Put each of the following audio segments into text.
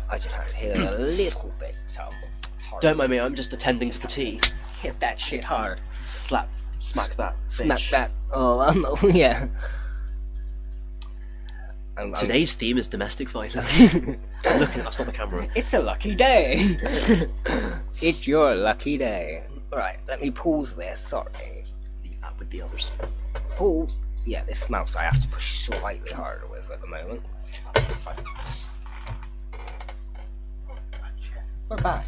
I just have to hit it a little bit hard. Don't mind me, I'm just attending to the tea. Hit that shit hard. Smack that. Smack bitch. that. Oh, no, yeah. Today's theme is domestic violence. I'm looking, that's not the camera. It's a lucky day. It's your lucky day. Right, let me pause this. Sorry. Leave that with the others. Pause. Yeah, this mouse I have to push slightly harder with at the moment. That's fine. We're back.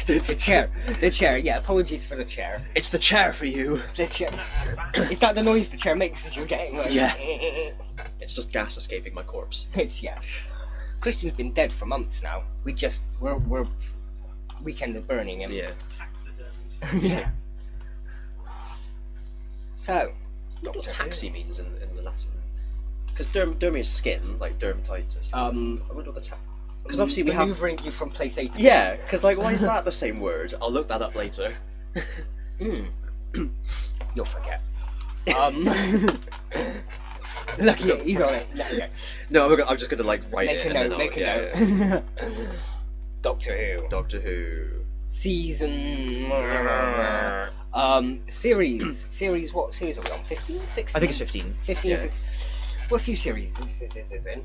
The chair. Yeah, apologies for the chair. It's the chair for you. The chair. Is that the noise the chair makes as you're getting? Like, Yeah. It's just gas escaping my corpse. It's yes. Christian's been dead for months now. We're weekend of burning him. Yeah. Yeah. So, What taxi means in the Latin? Because derm is skin, like dermatitis. I wonder what the because obviously we have maneuvering you from place A to B. Yeah, because like why is that the same word? I'll look that up later. You'll forget. Lucky he's on it. No, I'm just gonna like write Make it. Make a note. Yeah. Doctor Who. Season. Series. What series are we on? 15, 16? I think it's 15. 15, Yeah. 16. Well, a few series this is in.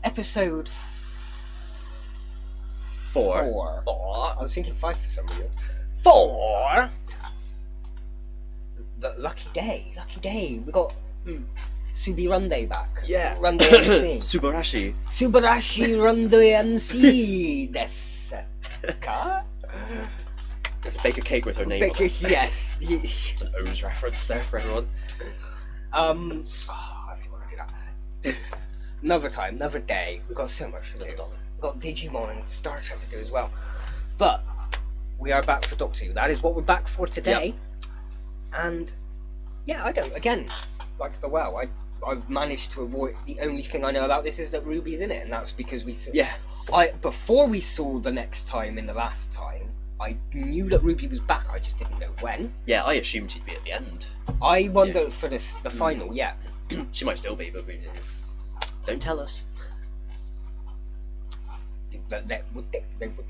Episode 4. I was thinking 5 for some reason. 4. The lucky day. We got Subi Runde back. Yeah. Runde MC. Subarashi. Runde MC. Desu ka? Bake a cake with her name. Yes. It's an O's reference there for everyone. I really want to do that. Another time, another day. We've got so much to do. We've got Digimon and Star Trek to do as well. But we are back for Doctor Who. That is what we're back for today. Yep. And yeah, like the well, I've managed to avoid. The only thing I know about this is that Ruby's in it, and that's because we saw. Yeah. Before we saw the next time in the last time, I knew that Ruby was back. I just didn't know when. Yeah, I assumed she'd be at the end. I wonder for the final. Yeah. She might still be, but we don't tell us.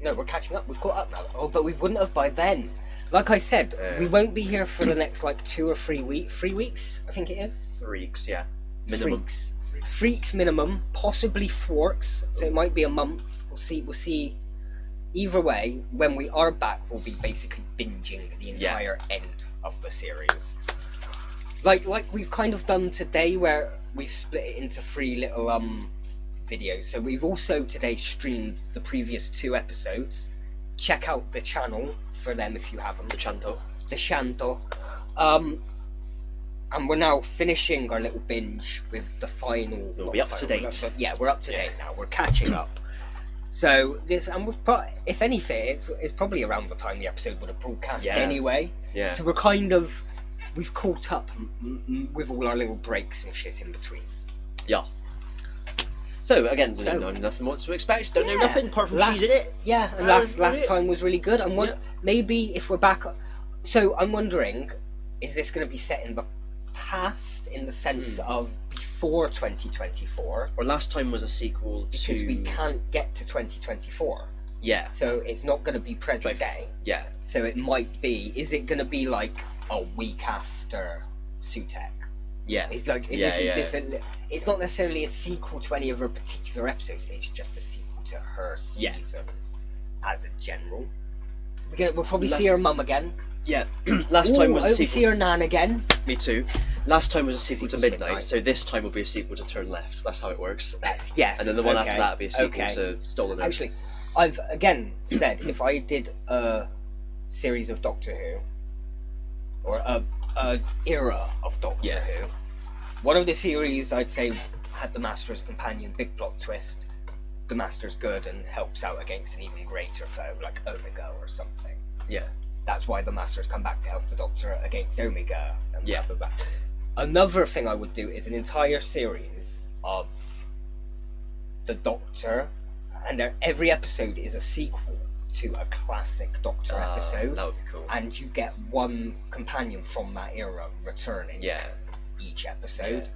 No, we're catching up. We've caught up now. Oh, but we wouldn't have by then. Like I said, we won't be here for the next 2 or 3 weeks. 3 weeks, I think it is. 3 weeks, yeah. Minimum. Freaks minimum, possibly forks. So it might be a month. We'll see. Either way, when we are back, we'll be basically binging the entire end of the series. Like we've kind of done today, where we've split it into 3 little videos. So we've also today streamed the previous 2 episodes. Check out the channel for them if you haven't. The Shanto. And we're now finishing our little binge with the final. We'll be up to date. Yeah, we're up to date now. We're catching up. So this, and if anything, it's probably around the time the episode would have broadcast anyway. Yeah. So we've caught up with all our little breaks and shit in between. Yeah. So again, we don't know nothing what to expect. Don't know nothing apart from she's in it. Yeah, and last time was really good. Maybe if we're back. So I'm wondering, is this going to be set in the past in the sense of before 2024? Or last time was a sequel to... Because we can't get to 2024. Yeah. So it's not going to be present day. Yeah. So it might be... Is it going to be like a week after Sutek? Yeah. It's like... It's not necessarily a sequel to any of her particular episodes. It's just a sequel to her season as a general. We'll probably see her mum again. Yeah. Last time was a sequel. We see her nan again. Me too. Last time was a sequel to Midnight, so this time will be a sequel to Turn Left. That's how it works. Yes. And then the one after that will be a sequel to Stolen Earth. Actually, I've again said if I did a series of Doctor Who, or a era of Doctor Who, one of the series I'd say had the Master's companion, big plot twist. The Master's good and helps out against an even greater foe, like Omega or something. Yeah. That's why the Master's come back to help the Doctor against Omega. And blah, blah, blah. Another thing I would do is an entire series of the Doctor, and every episode is a sequel to a classic Doctor episode. That would be cool. And you get one companion from that era returning each episode.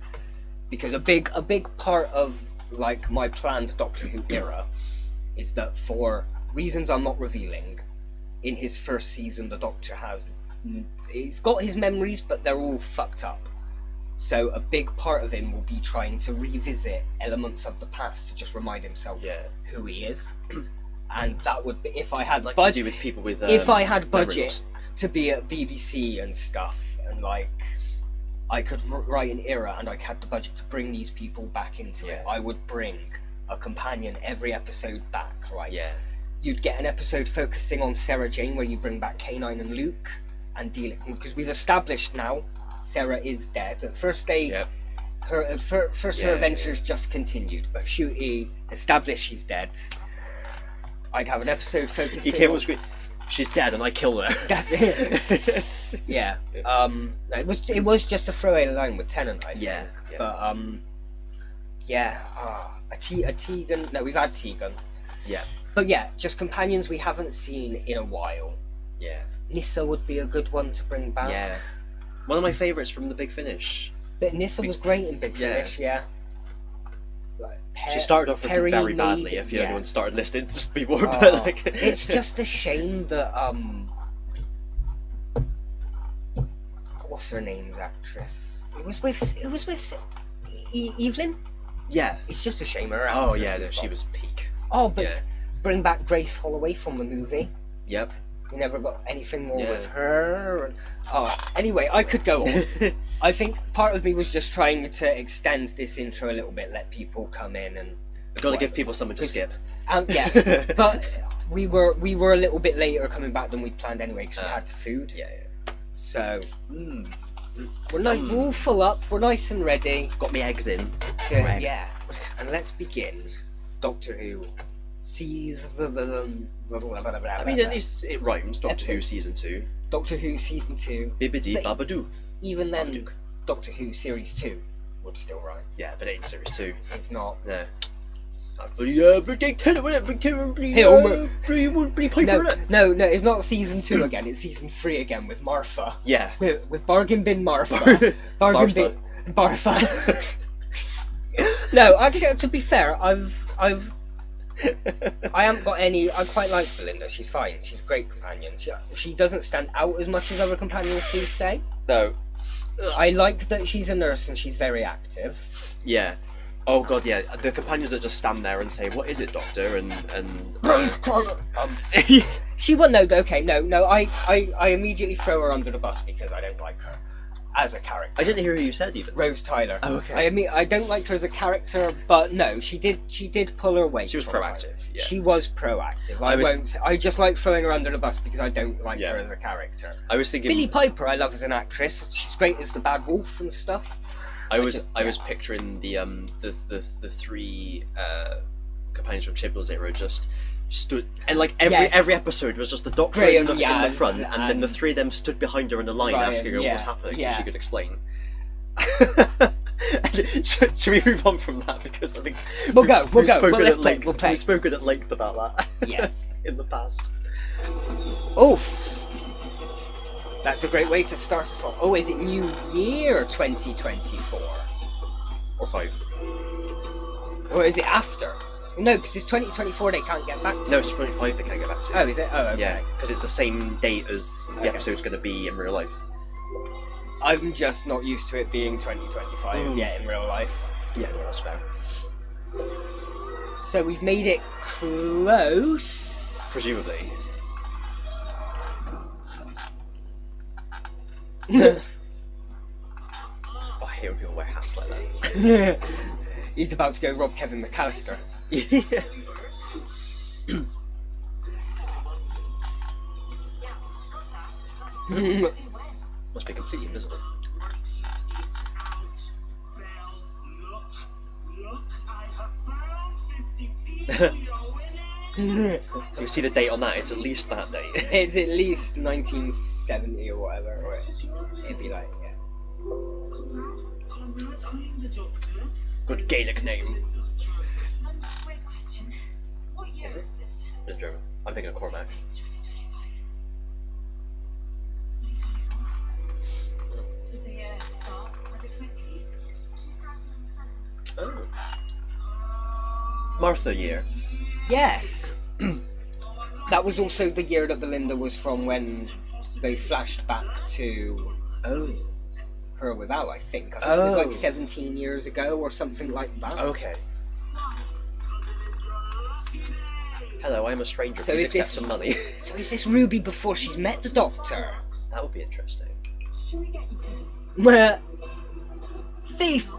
Because a big part of like my planned Doctor Who era is that for reasons I'm not revealing, in his first season, the Doctor he's got his memories, but they're all fucked up. So a big part of him will be trying to revisit elements of the past to just remind himself who he is. And that would be, if I had like budget, with people with if I had budget to be at BBC and stuff, and like I could write an era, and I had the budget to bring these people back into it, I would bring a companion every episode back. Right? Yeah. You'd get an episode focusing on Sarah Jane, where you bring back K9 and Luke, and deal it, because we've established now Sarah is dead. At first her adventures just continued, but Ncuti established she's dead. I'd have an episode focusing. He came on screen. She's dead, and I killed her. That's it. Yeah. It was just a throwaway line with Tennant, I think. Yeah. But a Tegan. No, we've had Tegan. Yeah. But yeah, just companions we haven't seen in a while. Yeah. Nissa would be a good one to bring back. Yeah. One of my favourites from The Big Finish. But Nissa was great in Big Finish. Yeah. Like, she started off Perry very badly. If anyone started listening to people, but like it's just a shame that what's her name's actress? It was with Evelyn. Yeah. It's just a shame her Oh actress. yeah, no, she was peak. Oh, but bring back Grace Holloway from the movie. Yep. We never got anything more with her. Anyway, I could go on. I think part of me was just trying to extend this intro a little bit, let people come in and. I've got to give people something to skip. Yeah, but we were a little bit later coming back than we'd planned anyway because we had the food. Yeah. So we're all full up. We're nice and ready. Got me eggs in. Yeah, and let's begin. Doctor Who sees the. I mean, at least it rhymes. Doctor Who season 2. Doctor Who season 2. Bibbidi Babadoo. Even then, Doctor Who series 2 would still rhyme. Yeah, but it ain't series 2. It's not. No. No, it's not season 2 again. It's season 3 again with Martha. Yeah. With Bargain Bin Martha. Bargain Bin Bartha. No, actually, to be fair, I haven't got any. I quite like Belinda. She's fine. She's a great companion. She doesn't stand out as much as other companions do say. No. I like that she's a nurse and she's very active. Yeah. Oh god, yeah. The companions that just stand there and say, "What is it, Doctor?" and she wouldn't know. Okay, no. I immediately throw her under the bus because I don't like her as a character. I didn't hear who you said even. Rose Tyler. Oh, okay. I don't like her as a character, but no, she did pull her weight. She was proactive. Yeah. She was proactive. I just like throwing her under the bus because I don't like her as a character. I was thinking Billie Piper. I love as an actress. She's great as the Bad Wolf and stuff. I was picturing the three companions from Chibnall's era just stood, and like every episode was just the Doctor in the front, and then the three of them stood behind her in the line asking her what's happening so she could explain. Should we move on from that, because I think we'll go. We've spoken at length about that. Yes. In the past. Oof. That's a great way to start us off. Oh, is it New Year 2024? Or 5. Or is it after? No, because it's 2024 they can't get back to. No, it's 25 they can't get back to. Oh, is it? Oh, okay. Yeah, because it's the same date as the episode's going to be in real life. I'm just not used to it being 2025 yet in real life. Yeah, no, that's fair. So we've made it close. Presumably. I hate when people wear hats like that. He's about to go rob Kevin McAllister. Yeah. Must be completely invisible. So you see the date on that, it's at least that date. It's at least 1970 or whatever, or it'd be like, yeah. Good Gaelic name. Quick question. What year is this? In German. I'm thinking of Cormac. It's 2025. 2024. Does the year start with the 20? It's 2007. Oh. Martha year. Yes. That was also the year that Belinda was from when they flashed back to her with Al, I think. I think it was like 17 years ago or something like that. Okay. Hello, I'm a stranger. So Please is accept this- some money. So is this Ruby before she's met the Doctor? That would be interesting. Should we get you to? Meh. Thief!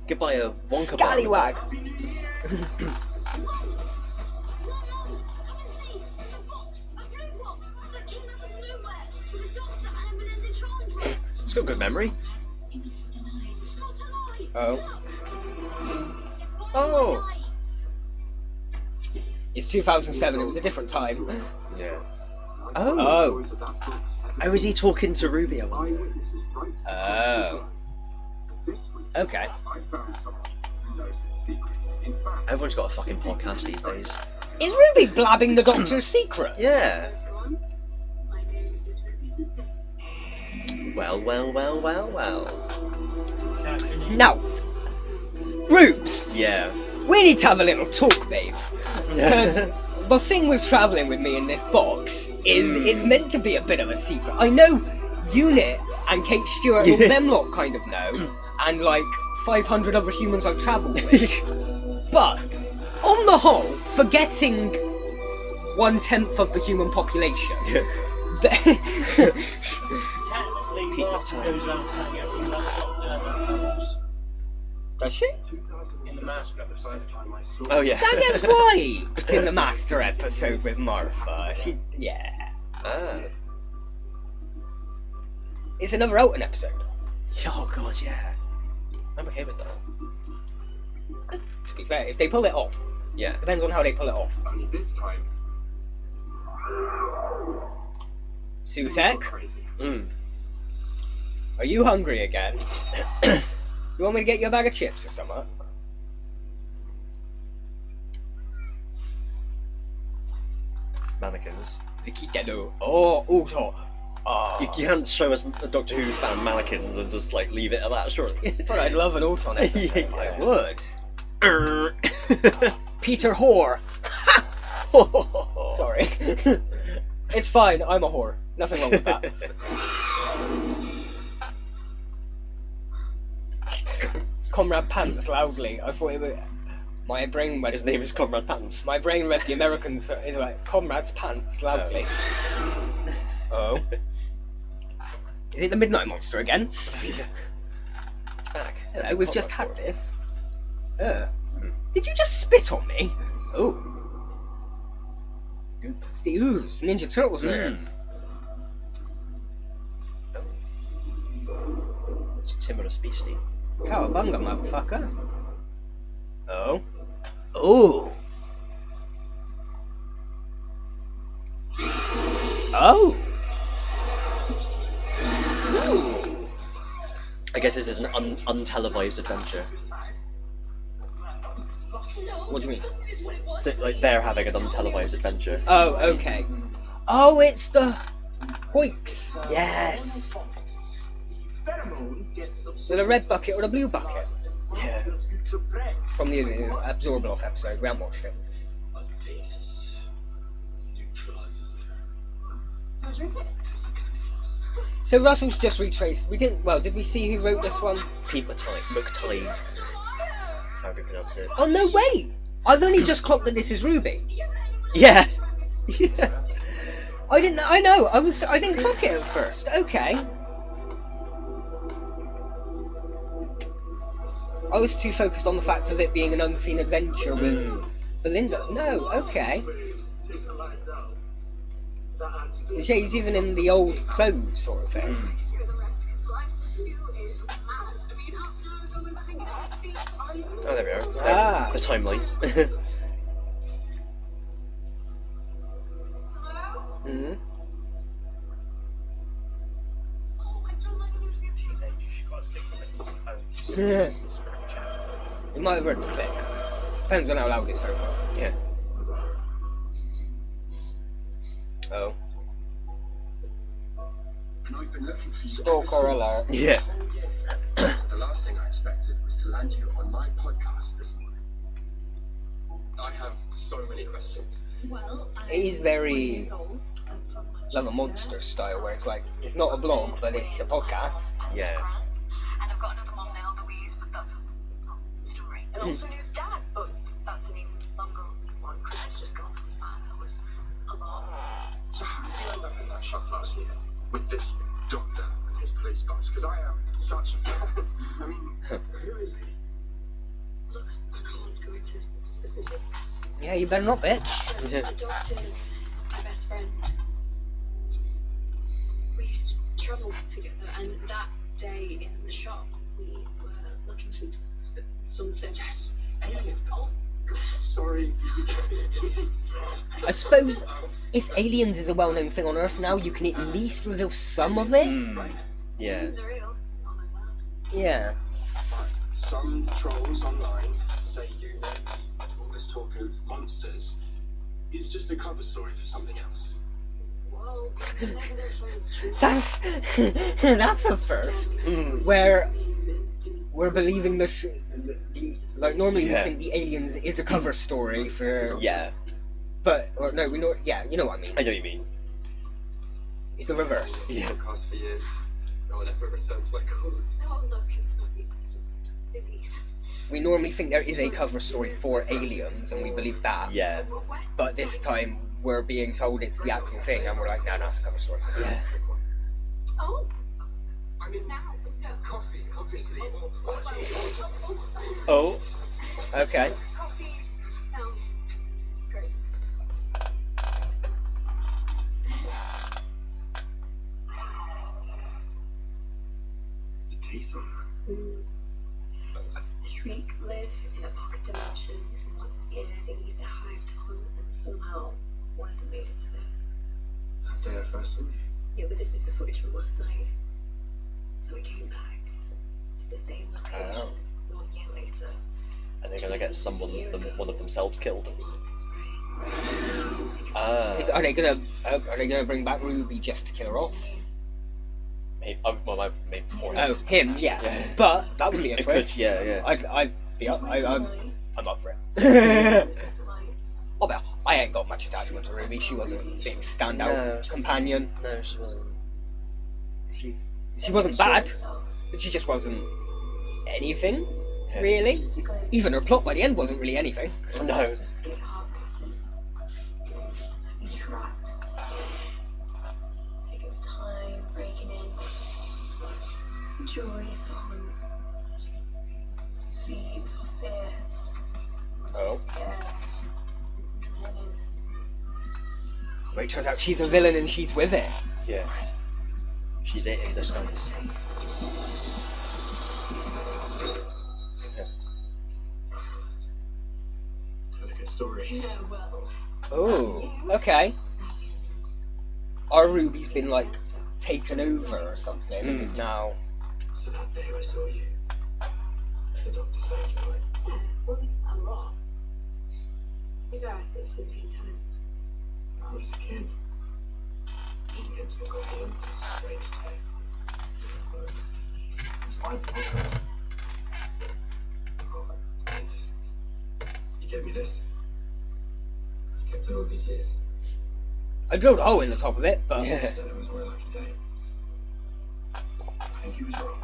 Could buy a Wonka bar. Scallywag! Come and see the box, a blue box that came out of nowhere with a Doctor and a Belinda Chandra. It's got a good memory. Enough for the night. It's not a lie. Oh. It's by Oh. the lights. It's 2007, it was a different time. Yeah. Oh. Oh, is he talking to Ruby, I wonder? Oh. Okay. Everyone's got a fucking podcast these days. Is Ruby blabbing the Doctor's secret? Yeah. My name is Ruby Simply. Well. Now, Rubes, Yeah. we need to have a little talk, babes. Because the thing with travelling with me in this box is it's meant to be a bit of a secret. I know Unit and Kate Stewart, all them lot kind of know, and like 500 other humans I've travelled with. But, on the whole, forgetting 1/10 of the human population, Technically, Peak Martha time. goes around hanging out with laptops does she? in the master episode. Oh, yeah. That gets wiped in the Master episode with Martha. Yeah. Ah. It's another Elton episode. Oh, God, yeah. I'm okay with that. To be fair, if they pull it off, Yeah. depends on how they pull it off. Only this time, Sutek, crazy. are you hungry again? You want me to get you a bag of chips or something? Mannequins. Vikideno. Oh, also. You can't show us a Doctor Who fan mannequins and just, like, leave it at that, surely. But I'd love an Auton episode. Yeah. I would. Peter Whore. Sorry. It's fine, I'm a whore. Nothing wrong with that. Comrade Pants loudly. I thought it was... My brain went... His name is Comrade Pants. My brain read the Americans is like, Comrade's Pants loudly. Oh. Is it the Midnight Monster again? It's back. Hello, we've just had Comrade this. Did you just spit on me? Oh. It's the ooze. Ninja Turtles are here. It's a timorous beastie. Cowabunga, motherfucker. Oh. Oh. Oh. Ooh. I guess this is an untelevised adventure. What do you mean? So, like, they're having an untelevised adventure. Oh, okay. Oh, it's the Hoiks. Yes! So the red bucket or the blue bucket? Yeah. From the Absorb Off episode. We haven't watched it. But this neutralizes the threat. I'll drink it. Tastes like candy floss. So Russell's just retraced. We didn't. Well, did we see who wrote this one? Pete McTighe, however you pronounce it. Oh no, wait! I've only just clocked that this is Ruby. Yeah! Yeah! I didn't. I know. I didn't clock it at first. Okay. I was too focused on the fact of it being an unseen adventure with Belinda. No. Okay. Yeah, he's even in the old clothes sort of thing. Oh, there we are. Ah. The timeline. Mm-hmm. Teenager, she's got 6 seconds of phone. You might have heard the click. Depends on how loud his phone was. Yeah. Oh. And I've been looking for you. Stalker alert. Yeah. The last thing I expected was to land you on my podcast this morning. I have so many questions. Well, I'm He's 20 very years old. I'm from Love a Manchester. Monster style, where it's like, it's not a blog, but it's a podcast. Yeah. And I've got another mum now, Louise, but that's a story. And also a new dad, but that's an even longer one. Chris has just gone from his man. That was a lot. So how did you end up in that shop last year with this doctor and his police boss? Because I am such a fan. I mean, who is he? Look, I can't go into specifics. Yeah, you better not, bitch. The doctor's my best friend. We used to travel together, and that day in the shop, we were looking for something. Yes, alien. Oh, sorry. I suppose if aliens is a well-known thing on Earth now, you can at least reveal some of it. Yeah. It's real. Oh my word. Yeah. Right. Some trolls online say you meant all this talk of monsters is just a cover story for something else. Whoa. Never gonna find the truth. That's a first. Where Means it didn't- we're believing the like normally we Yeah. think the aliens is a cover story for Yeah. but or no we know yeah you know what I mean. I know what you mean. It's the reverse. Yeah. Podcast for years. No one ever returns my calls. Oh look, it's not you. It's just busy. We normally think there is a cover story for aliens and we believe that. Yeah. But this time we're being told it's the actual thing and we're like, no, it's a cover story. Yeah. Oh, I mean, now, no. coffee, obviously, or tea. Oh. Okay. Coffee sounds great. The teeth on Shriek live in a pocket dimension, and once a year they leave their hive to hunt, and somehow one of them made it to Earth. that day I first saw you. Yeah, but this is the footage from last night. So we came back to the same location Oh. 1 year later. And they're gonna get one of themselves killed. Martin's prey. Ah. Are they gonna bring back Ruby just to kill her off? Maybe more. Oh, him, yeah. Yeah. But that would be a It could, twist. yeah. I'd be up. I'm up for it. Just the lights. Oh, well, I ain't got much attachment to Ruby. She wasn't a big standout No. companion. No, she wasn't. She wasn't bad, but she just wasn't anything, Yeah. really. Just a glimpse. Even her plot by the end wasn't really anything. No. Just to get your heart racing. I've been trapped. Take its time breaking in. Joys the hunt. Feeds or fear. Oh. Scared. Running. Wait, turns out she's a villain and she's with it. Yeah. She's it in It's a disguise. nice taste. That's a good story. Yeah, well. Oh, okay. Our Ruby's been like taken over or something and is now. So that day I saw you, the doctor saved your life. Yeah, well, we did that a lot. To be fair, I saved his a few times. When I was a kid, eating into a goddamn strange tale. UFOs. It's fine. And you gave me this. I've kept it all these years. I drilled a hole in the top of it, but Yeah. Said it was my lucky day. I think he was wrong.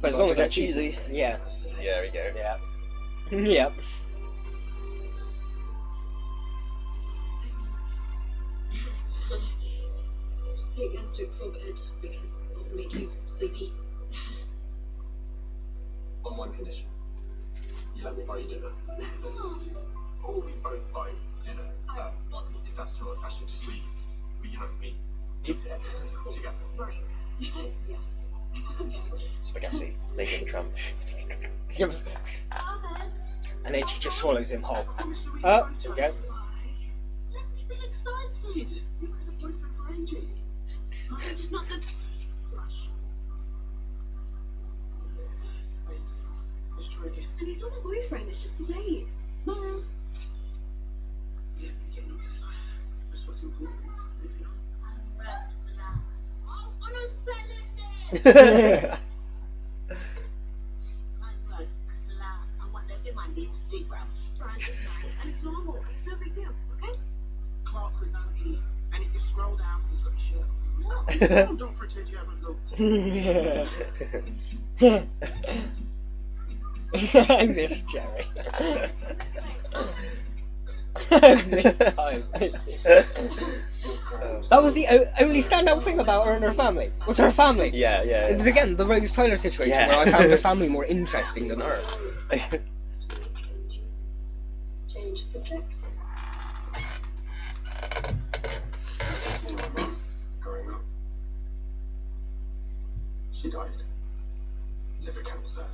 but as long as Not I keep, cheesy. yeah, That's the day. Yeah, there we go. yeah, yeah. Take the hand before bed because it'll make you sleepy. On one condition. You let me buy you dinner. Or we both buy dinner. If that's too old fashioned, just we eat it together. Right. Yeah. Spaghetti. Lady and the Tramp. And then she just swallows him whole. Honestly, we Oh, spoke there we to go. Let me be excited. You've had a boyfriend for ages. I'm just not the flush. Wait, let's try again. And he's not my boyfriend, it's just a date. Smile. Yeah, but you're getting on with your life. That's what's important. Moving on. I want to spell it there. Yeah. I want black. I want that in my normal. It's no big deal, okay? Clark with no E. And if you scroll down, he's got his shirt off. No, don't pretend you haven't looked. I miss Jerry. I miss time. That was the only standout thing about her and her family. Was her family? Yeah. It was again the Rose Tyler situation Yeah. where I found her family more interesting than her. This week, and you change subject. You know, Mum, growing up, she died. Liver cancer.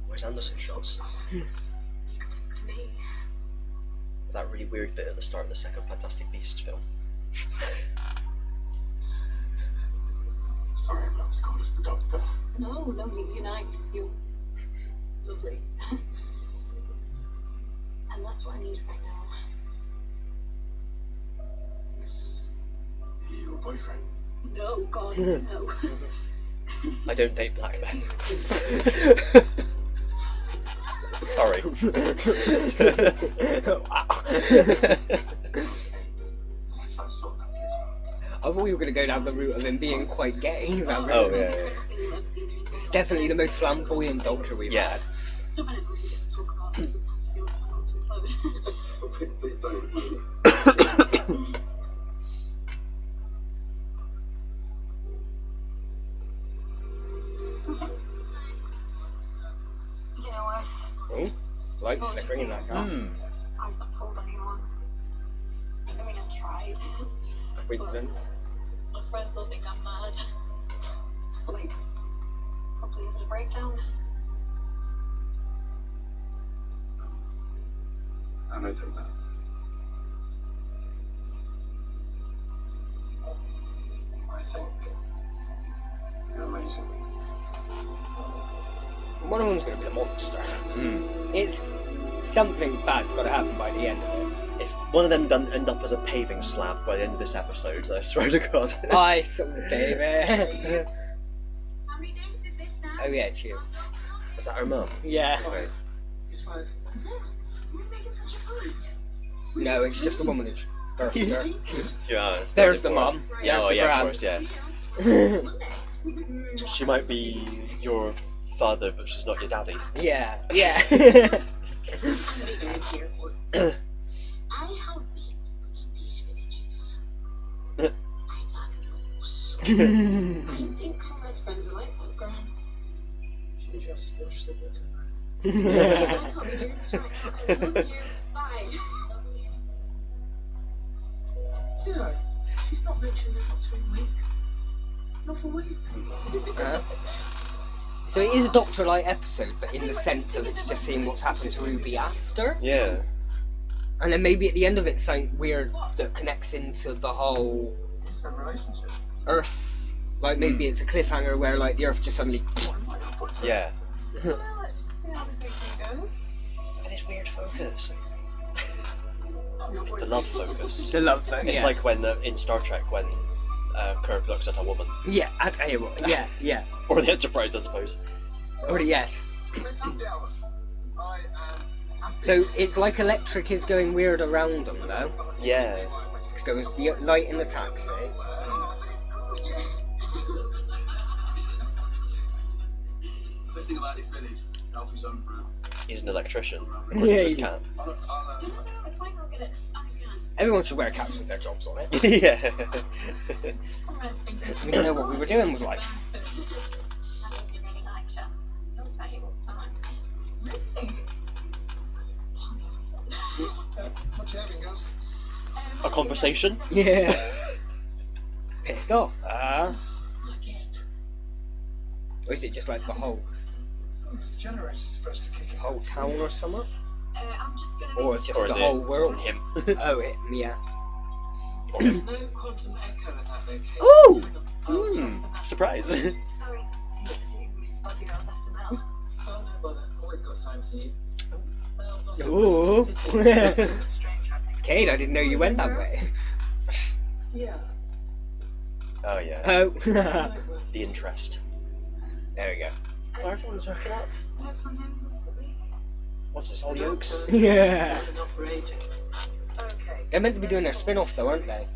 Where's Anderson shots? You could talk to me. That really weird bit at the start of the second Fantastic Beasts film. Sorry, I'm not to call us the doctor. No, you're nice. You're lovely. And that's what I need right now. Is he your boyfriend? No, God, no. I don't date black men. Sorry. I first saw that piece. I thought we were going to go down the route of him being quite gay. Oh, yeah. It's definitely the most flamboyant Doctor we've Yeah. had. Stuff I never really get to talk about. Sometimes I feel like I want to implode. Please don't. You know, Oh, light flickering in that car. I've not told anyone. I mean, I've tried. Coincidence. My friends will think I'm mad. Like, probably having a breakdown. I know that. I think you're amazing. One of them's going to be a monster. It's something bad's got to happen by the end of it. If one of them doesn't end up as a paving slab by the end of this episode, I swear to God. I saw David. How many days is this now? Oh yeah, it's you. Is that her mum? Yeah. He's 5. Is it? Why are you making such a fuss? No, it's just the woman who's birthed her. Yeah. it's There's the before. mum. Yeah, There's oh, the yeah, gran. of course, yeah. She might be your father, but she's not your daddy. Yeah, yeah. I have been in these villages. I think Conrad's friends are like that, Gran. She just watched the book I can't be doing this right now. I love you. Bye. You know, she's not mentioned the doctor in weeks. Not for weeks. So it is a Doctor Light episode, but in the sense of it's just seeing what's happened to Ruby after. Yeah. And then maybe at the end of it, something weird that connects into the whole It's a relationship. Earth. Like maybe it's a cliffhanger where like the Earth just suddenly. Yeah. Well, let's just see how this weekend goes. This weird focus. The love focus. The love thing. It's Yeah. like when in Star Trek when Kirk looks at a woman. Yeah, I tell you what. Yeah, yeah. Or the Enterprise, I suppose. Or yes. Miss Happy Hour. I am happy. So it's like electric is going weird around them though. Yeah. Because there was the light in the taxi. Best thing about this village, Alfie's own room. He's an electrician. Yeah, Yeah, his he- camp. It's fine, I'll get it. Everyone should wear caps with their jobs on it. Yeah. Conrad's thinking. We didn't know what we were doing with life. I think you really like Sha. It's always about you all the time. Really? Tell me everything. What you having, girls? A conversation? Yeah. Piss off. Again. Or is it just like the whole Generator's supposed to kick in. town or something? I'm just gonna Or just Or is the it whole world? him? Oh, it, yeah. There's no quantum echo at that location. Oh! Surprise. Sorry. Buggy girls after Mel. Oh, no bother. Always got time for you. Mel's on Ooh. Strange, I think. Kate, I didn't know you went that way. Yeah. Oh yeah. Oh. The interest. There we go. Oh, everyone's hooking up. Heard from him recently. What's this, all the oaks? Yeah. Enough Okay. They're meant to be doing their spin-off though, aren't they?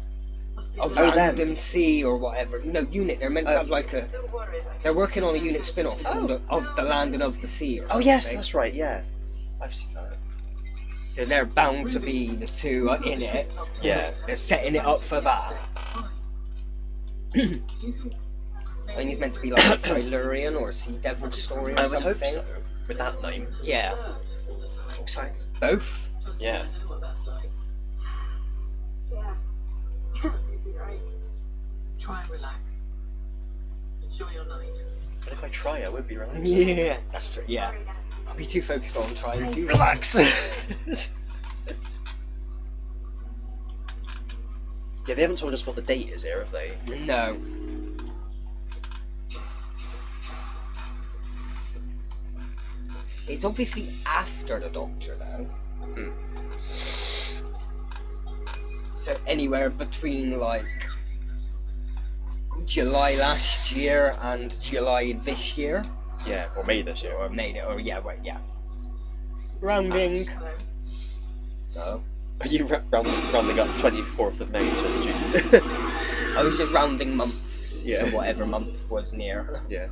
Of Oh, them. Random Sea or whatever. No, Unit. They're meant to have like a. Don't worry. They're working on a Unit spin-off called Of the Land and of the Sea. Or Oh yes, something. that's right. Yeah, I've seen that. So they're bound to be the two in it. Yeah. They're setting it up for that. Do you think I think it's meant to be like a Silurian or a Sea Devil story or I would something. hope so. With that name. Yeah. Looks like both. Yeah. I know what that's like? Yeah. You'd be right. Try and relax. Enjoy your night. But if I try, I would be relaxed. Yeah. That's true. Yeah. I'll be too focused on trying to Relax. Yeah, they haven't told us what the date is here, have they? No. It's obviously after the Doctor, though. So anywhere between like July last year and July this year, Yeah, or May this year. or May, or yeah, right, yeah. Rounding. Hello. No, Are you rounding up 24th of May to June? I was just rounding months Yeah. to whatever month was near. Yeah.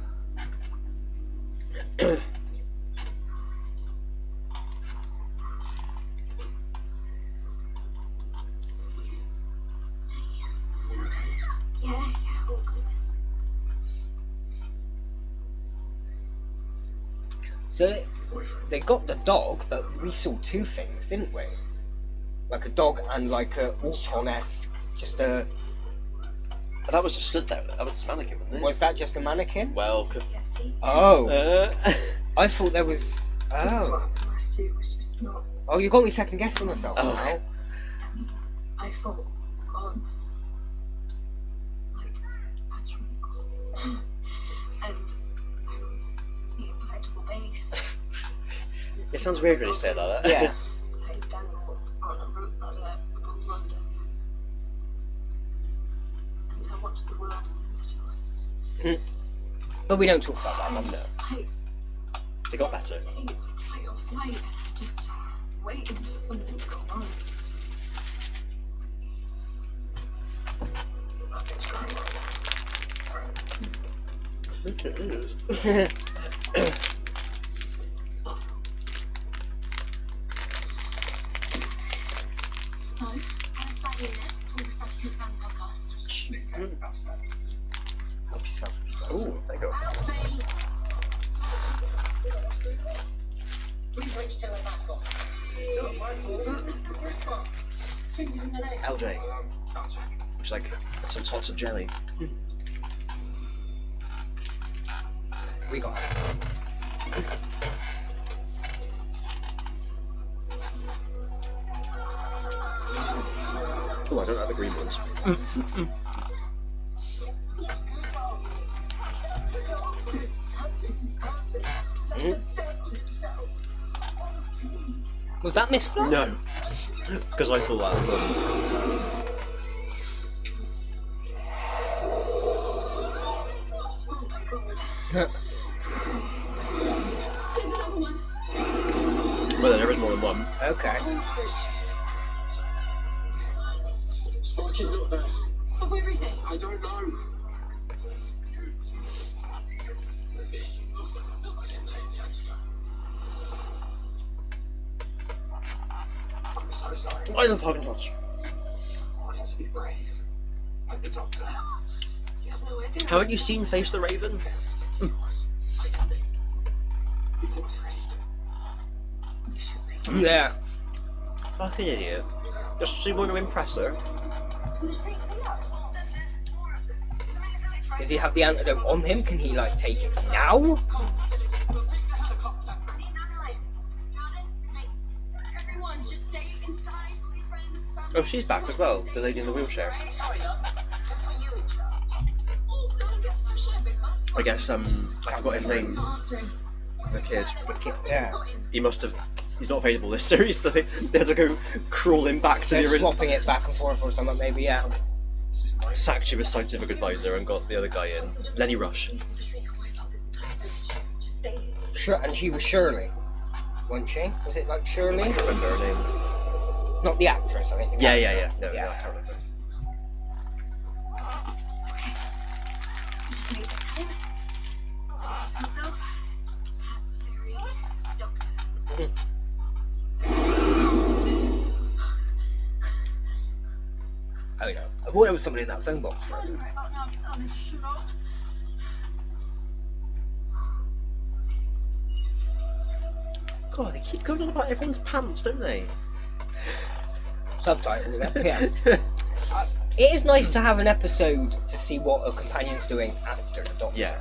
Yeah, all good. So they got the dog, but we saw two things, didn't we? Like a dog and like a Auton-esque, just a. But that was just stood there. That was the mannequin, wasn't it? Was that just a mannequin? Well, Yes, Steve. Oh, I thought there was. That's what Oh, happened last year was just not. oh, you got me second guessing myself Oh. now. I thought gods. Like actual gods. And I was the impeccable base. it sounds weird when you say that. Yeah. I dangled on a rope ladder above London. And I watched the world turn to dust. But we don't talk about that, Mum. No. Like They got better. days, like fight or flight, and I'm just waiting for something to go wrong. Nothing's going wrong. Look at this. So, satisfied unit from the Stuff You Found podcast. Help yourself. Ooh, there you go. Alfie! We've reached to the mascot. Not my fault. Fingers in the leg. LJ. Which like some tots of jelly. We got it. Oh, I don't have the green ones. Was that Miss Flo? No. Because I thought that. Oh my god. Well, there is more than one. Okay. Sparky's not there. So where is he? I don't know. Maybe I can take the antidote. I'm so sorry. Why the fucking hot? I wanted to be brave. Like the doctor. You have no idea. Haven't you seen Face the Raven? I can be. People afraid. You should be. Yeah. Fucking idiot. Just so you want to impress her. Does he have the antidote on him? Can he like take it now? Need another lace. Jordan, hey. Everyone, just stay inside. Leave friends, family. Oh, she's back as well. The lady in the wheelchair. Sorry, love. I'll put you in charge. Oh, go and get some fresh air, big man. I guess I forgot his name. Not answering. The kid. Yeah. He must have. He's not available this series, so they had to go crawling back to They're the original. swapping it back and forth or something, maybe. Yeah. Sacked you as scientific advisor and got the other guy in. Lenny Rush. Just stay here. Sure. And she was Shirley, wasn't she? Was it like I Shirley? can't remember her name. Not the actress, I think. The Yeah. character. No, I can't remember. Just made this time. To ask myself. That's very doctor. Oh no. I thought there was somebody in that phone box. Right? Right about now, it's on his show. God, they keep going on about everyone's pants, don't they? Subtitles, yeah. It is nice to have an episode to see what a companion's doing after the Doctor. Yeah.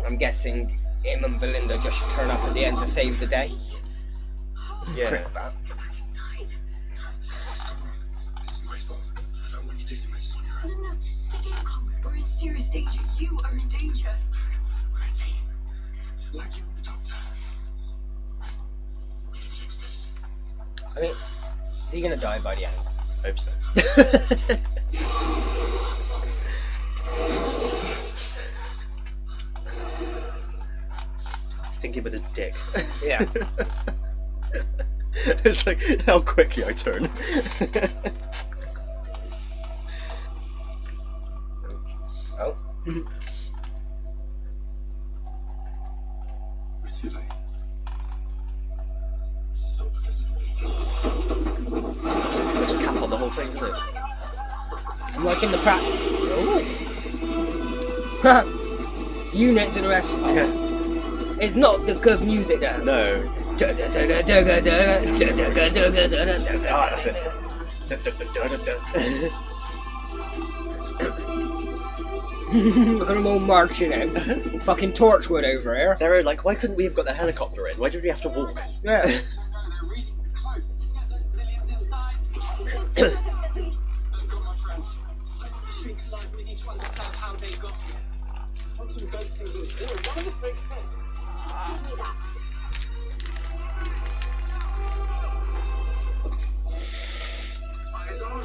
I'm guessing him and Belinda just turn up at the end to save the day. Yeah. Quick back. It's my fault. I don't want you taking this on your own. No, stick it, Conrad. We're in serious danger. You are in danger. We're a team. Like you and the Doctor. We can fix this. I mean, is he gonna die by the end? Hope so. Thinking with his dick. Yeah. It's like how quickly I turn. Oh. We're too late. So because of me. Puts a cap on the whole thing, doesn't it? I'm like in the crack. Oh. Unit to the rest. Oh. Yeah. It's not the good music there. No. Ah, Ah, that's it. Look at them all marching out. Fucking Torchwood over here. They're like, why couldn't we have got the helicopter in? Why did we have to walk? Yeah. They're reading some code. Get those civilians inside. They've got my friends. Shrink alive, we need to understand how they got here. Once we go through this deal, none of this makes sense. Give me that. Eyes on.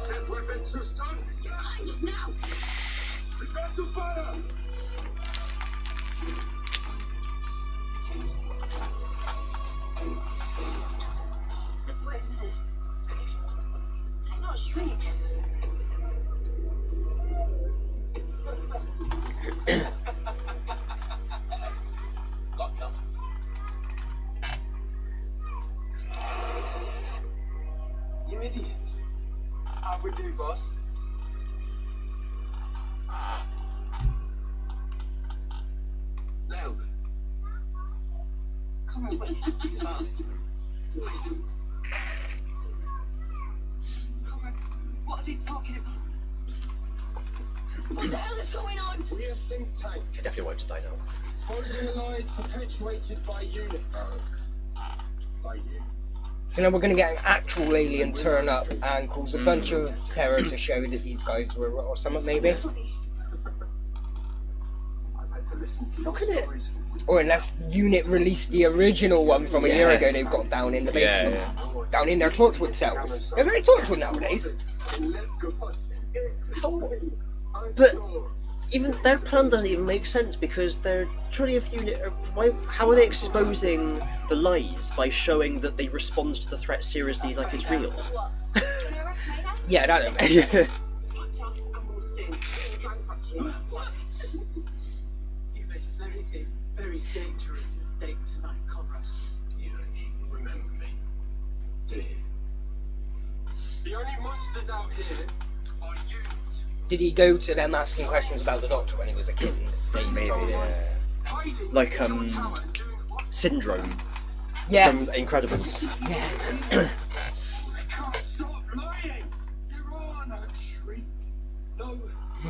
Set weapons system. Get behind us now. Prepare to fire. Wait a minute. They're not shrink. Got them. You idiots. How we do, boss? Nailed it. Conrad, what are you talking about? Conrad, what are they talking about? What the hell is going on? We're a think tank. I definitely want to die now. Exposing the lies perpetuated by units. By you. So now we're going to get an actual alien turn up and cause a bunch of terror to show that these guys were, or something maybe. I've had to listen to your Look at it. stories for weeks. Or unless Unit released the original one from a year ago they've got down in the basement. Down in their Torchwood cells. They're very Torchwood nowadays. But even their plan doesn't even make sense because they're trying to unit. How are they exposing the lies by showing that they respond to the threat seriously, like it's real? What? Can I arrest me then? Yeah, that don't make Yeah. Catch us and we'll soon gang punch you. You made a very dangerous mistake tonight, Conrad. You don't even remember me, do you? The only monsters out here are you. Did he go to them asking questions about the Doctor when he was a kid? And they Maybe, told him? yeah. Hiding Like, in your tower doing what? Syndrome Yes. from Incredibles. Yeah. I can't stop lying. There are no shriek. No.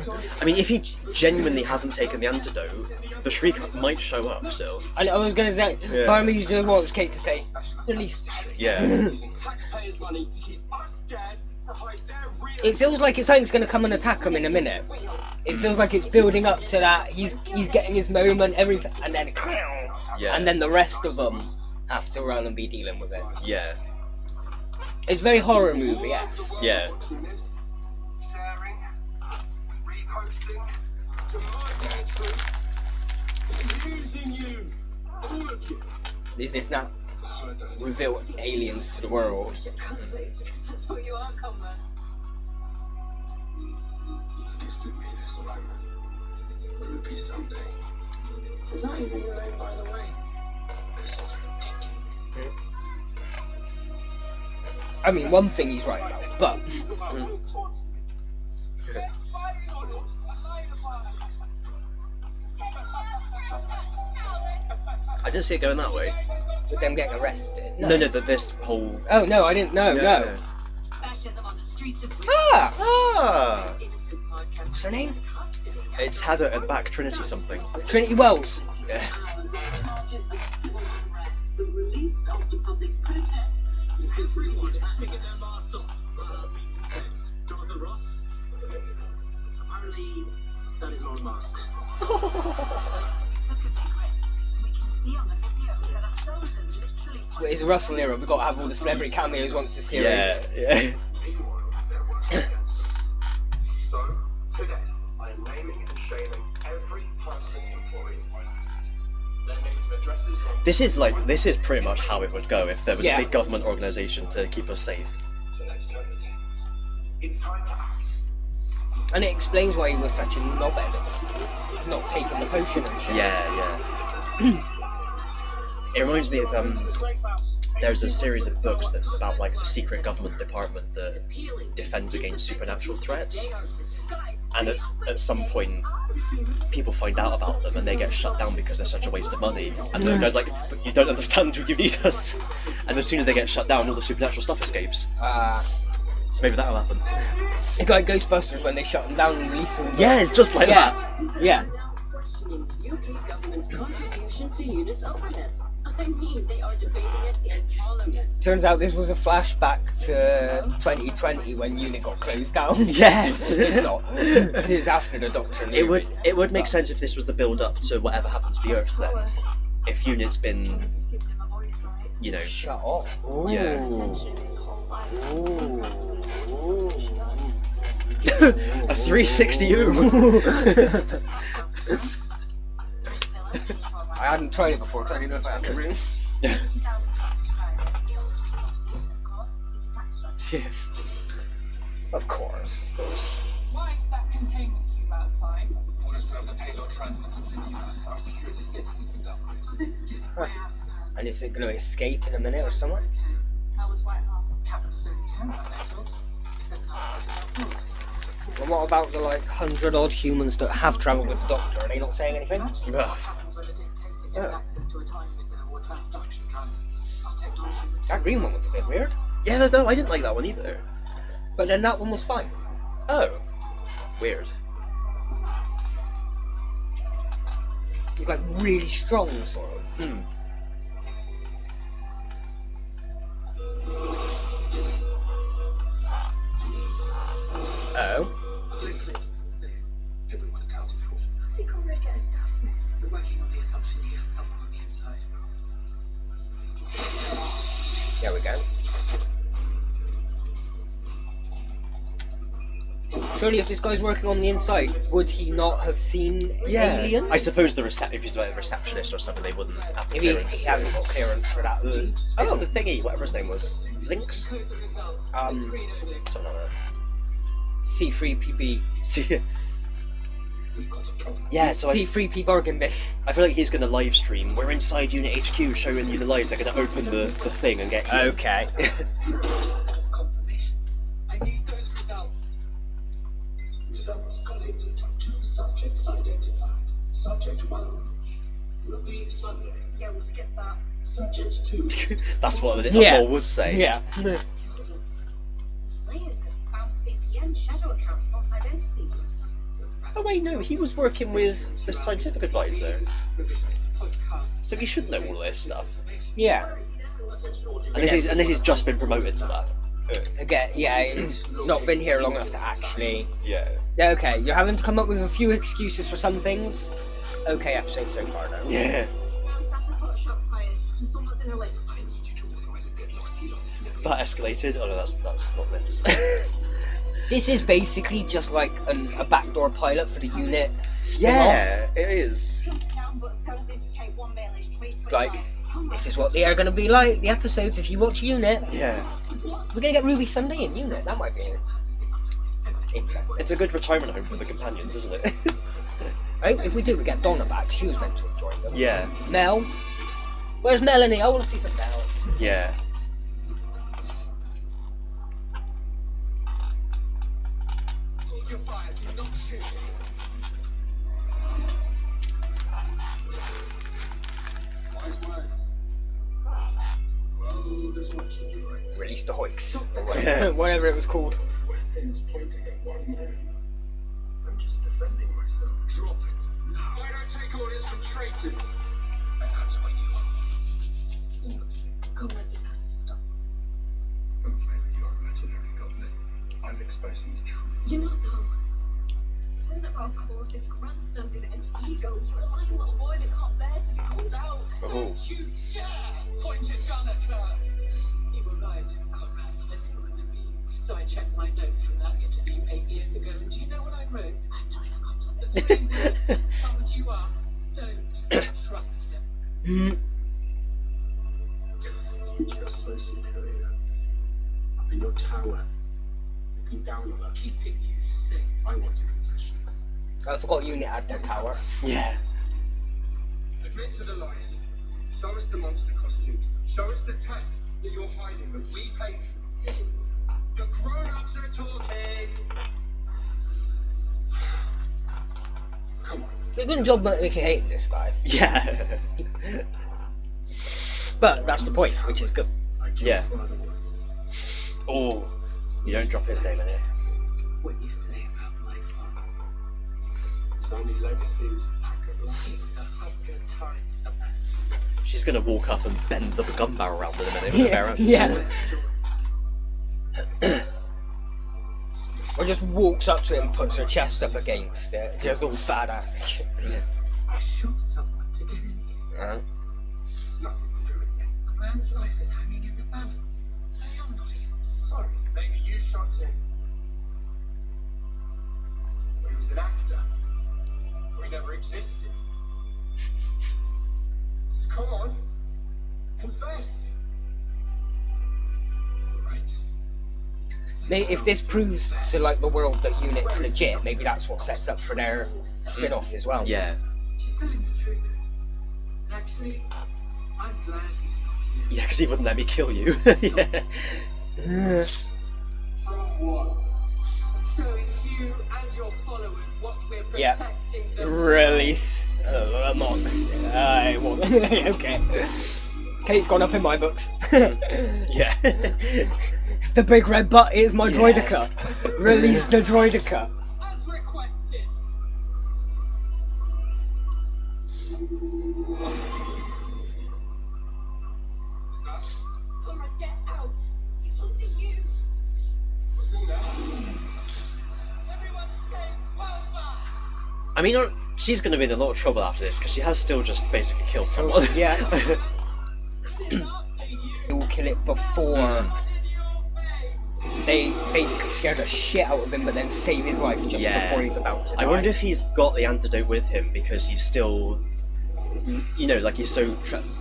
Sorry. I mean, if he genuinely hasn't taken the antidote, the Shriek might show up still. And I was going to say, Yeah. part of me just wants Kate to say, release the shriek. Yeah. Using taxpayers' money to keep us scared, to hide their real. It feels like it's something's going to come and attack him in a minute. It feels like it's building up to that. He's getting his moment, everything, and then Yeah. and then the rest of them have to run and be dealing with it. Yeah. It's very horror movie, yes. Yeah. Sharing, reposting, demanding the truth. accusing you. All of you. Is this now reveal aliens to the world? Your cousin, please, because that's what you are, comrade. You've gifted me this moment. Will it be someday? Is that even your name, by the way? This is ridiculous. I mean, one thing he's right about, but I didn't see it going that way. with them getting arrested. No, this whole. Oh no, I didn't know. No. Fascism on the streets of Ah, Ah! innocent podcast. what's her name? Custody. It's had at the back Trinity something. Trinity Wells. Yeah. Hours of charges of civil unrest, the release of the public protests. Everyone is taking their masks off. Who's next? Jonathan Ross? Apparently, that is not a mask. Took a big risk. We can see on the video that our soldiers literally. But it's a Russell era. We've got to have all the celebrity cameos once the series. Yeah. Meanwhile, there are evidence. So, today, I am naming and shaming every person employed by that. Their names and addresses. This is pretty much how it would go if there was Yeah. a big government organisation to keep us safe. So let's turn the tables. It's time to act. And it explains why he was such a knobhead. Not taking the potion and shit. Yeah. It reminds me of there's a series of books that's about like the secret government department that defends against supernatural threats, and at some point people find out about them and they get shut down because they're such a waste of money, and the guy's like, but you don't understand, you need us. And as soon as they get shut down, all the supernatural stuff escapes. So maybe that'll happen. It's like Ghostbusters when they shut them down and release them. Yeah, it's just like that. Yeah. Now questioning the UK government's contribution to units' overheads. I mean, they are debating it in Parliament. Turns out this was a flashback to 2020 when UNIT got closed down. Yes. It's not. It is after the Doctor. It would make sense if this was the build up to whatever happens to the Earth then. If Unit's been, you know, Shut off. Ooh. Yeah. Ooh. a 360 U. I hadn't tried it before because I didn't know if I had the room. Yeah. Of course. Why is that containment cube outside? Orders to have the payload transferred to Geneva. Our security status has been downgraded. Oh, this is getting way out of hand. And is it going to escape in a minute or something? How was Whitehall? Capitals only care about their jobs. If there's another person, they'll And what about the like 100-odd humans that have travelled with the Doctor? Are they not saying anything? Imagine Ugh. what happens when a dictator gets access to a time window or transduction drive. Our technology would That green one was a bit weird. Yeah, I didn't like that one either. But then that one was fine. Oh, weird. It's like really strong, sort of. Hmm. Oh. Everyone accounted for. They can't really get a staff list. We're working on the assumption he has someone on the inside. There we go. Surely if this guy's working on the inside, would he not have seen aliens? I suppose if he's like a receptionist or something, they wouldn't have the If clearance. he hasn't got clearance for that. It's the thingy, whatever his name was. Lynx? Code the results. Um, Something like C3PB. that. See, We've got a problem. yeah, so C3P bargain bin. I feel like he's going to live stream. We're inside Unit HQ showing you the lives. They're going to open the thing and get you. Okay. That's confirmation. I need those results. Results collected. 2 subjects identified. Subject 1 will be Sunday. Yeah, we'll skip that. Subject 2. That's what the Yeah. poll would say. Yeah. Layers have bounced VPN, shadow accounts, false identities. Oh wait, no, he was working with the scientific advisor, Revisionist podcast. so he should know all this stuff. Yeah. And he's just been promoted to that. Again, yeah, he's not been here long enough to actually... Yeah. Okay, you're having to come up with a few excuses for some things. Okay, episode so far though. Yeah. Staff report shots fired. Someone's in the lift. I need you to authorize a deadlock seal of this level. That escalated. Oh no, that's not lips. This is basically just like a backdoor pilot for the unit spin-off. Yeah, it is. Down It's like, this is what they are going to be like, the episodes, if you watch Unit. Yeah. We're going to get Ruby Sunday in Unit. That might be interesting. It's a good retirement home for the companions, isn't it? Right? If we do, we get Donna back. She was meant to have joined them. Yeah. Mel. Where's Melanie? I want to see some Mel. Yeah. Hold your fire, do not shoot. Wise words. Well, this one should be right. Release the Hoiks. Or whatever it was called. Weapons pointing at one man. I'm just defending myself. Drop it. Now. I don't take orders from traitors. And that's what you are. All of you. Comrade, this has to stop. Don't play with your imaginary goblins. I'm exposing the truth. You're not, though. This isn't about cause, it's grandstanding and ego. You're a lying little boy that can't bear to be called out. Oh. Don't you dare point a gun at her. You were right, Conrad. I didn't remember you. So I checked my notes from that interview 8 years ago, and do you know what I wrote? I'm doing a compliment. The 3 words that summed you up. Don't trust him. You think you're so superior. Up in your tower. Looking down on us. Keeping you safe. I want a confession. I forgot Unit had their tower. Yeah. Admit to the lies. Show us the monster costumes. Show us the tech that you're hiding that we paid for. The grown-ups are talking. Come on. They're doing a job making hate this guy. Yeah. But that's the point, which is good. I killed Yeah. Father once. Oh. You don't drop his name in it. What you say about my father His only legacy was a pack of lies. is 100 times the man. She's gonna walk up and bend the gun barrel around in a minute with her bare hands. Yeah. Or just walks up to it and puts her chest up against it. Just all badass and shit. I shot someone to get in here. It's nothing to do with me. A man's life is hanging in the balance. And you're not even sorry. Maybe you shot him. Or he was an actor. Or he never existed. So come on. Confess. Right. Maybe if this proves to like the world that Unit's legit, maybe that's what sets up for their spin-off as well. Yeah. She's telling the truth. And actually, I'm glad he's not here. Yeah, because he wouldn't let me kill you. Yeah. From what? From showing you and your followers what we're Yeah. protecting them Release Mox. Okay. Kate's gone up in my books. Yeah. The big red butt is my Yes. droidica. Release the droidica. as requested. Stop. Comrade, get out. It's hunting you. What's in there? Everyone stay well back. I mean, she's gonna be in a lot of trouble after this because she has still just basically killed someone. Yeah. It's after you. You'll kill it before In your veins. they basically scare the shit out of him, but then save his life just Yeah. before he's about to die. I wonder if he's got the antidote with him because he's still, you know, like he's so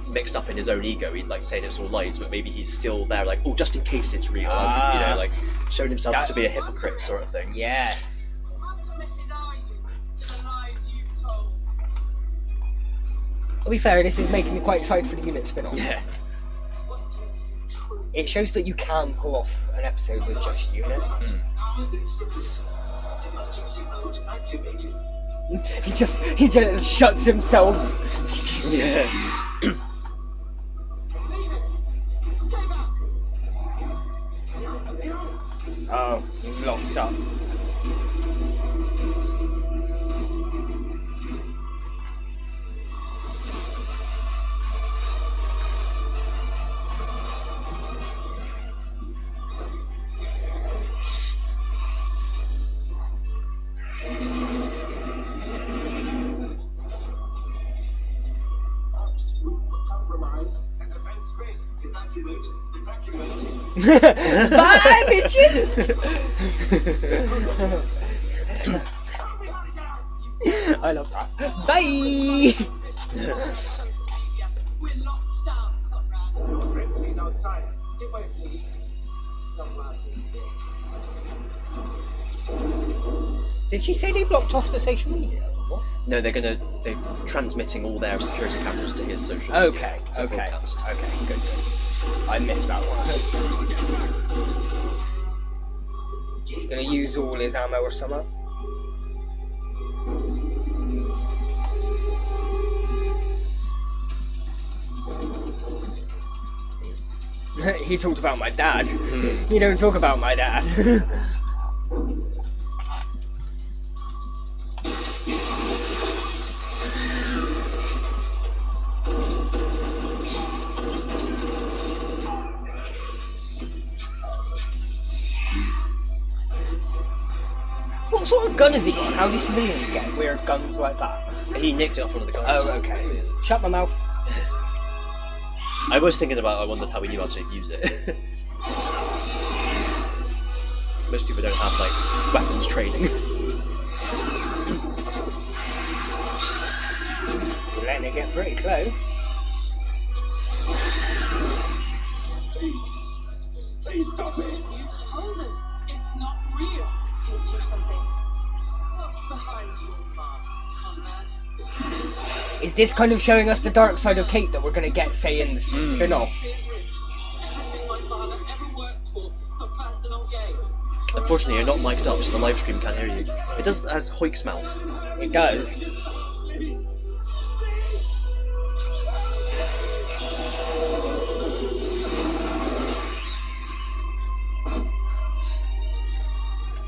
mixed up in his own ego. He's like saying it's all lies, but maybe he's still there, like, oh, just in case it's real. You know, like showing himself That- to be a hypocrite, sort of thing. Yes. How committed are you to the lies you've told? To be fair, this is making me quite excited for the Unit spin-off. Yeah. What do you truly It shows that you can pull off an episode with just Unit. Power instability. Emergency mode activated. He just shuts himself. Yeah. leave it? Stay back. Oh, locked up. Ops. Compromise. Defense space. Evacuate. Evacuate. Bye, bitches! I love that. Bye! We're locked down, Conrad. Your friend's sitting outside. It won't leave. Long lad is here. Did she say they blocked off the social media? What? No, they're transmitting all their security cameras to his social media. Okay, okay, good. I missed that one. He's gonna use all his ammo or something. He talked about my dad. You don't talk about my dad. What sort of gun has he got? How do civilians get weird guns like that? He nicked it off one of the guys. Oh, okay. Shut my mouth. I was thinking about. I wondered how he knew how to use it. Most people don't have like weapons training. We're letting it get pretty close. Please stop it! You told us it's not real. He'll do something. What's behind your mask, Conrad? Is this kind of showing us the dark side of Kate that we're going to get, say, in the spin-off? Everything my father ever worked for personal gain. Unfortunately, you're not mic'd up, so the live stream can't hear you. It does has Hoik's mouth. It does.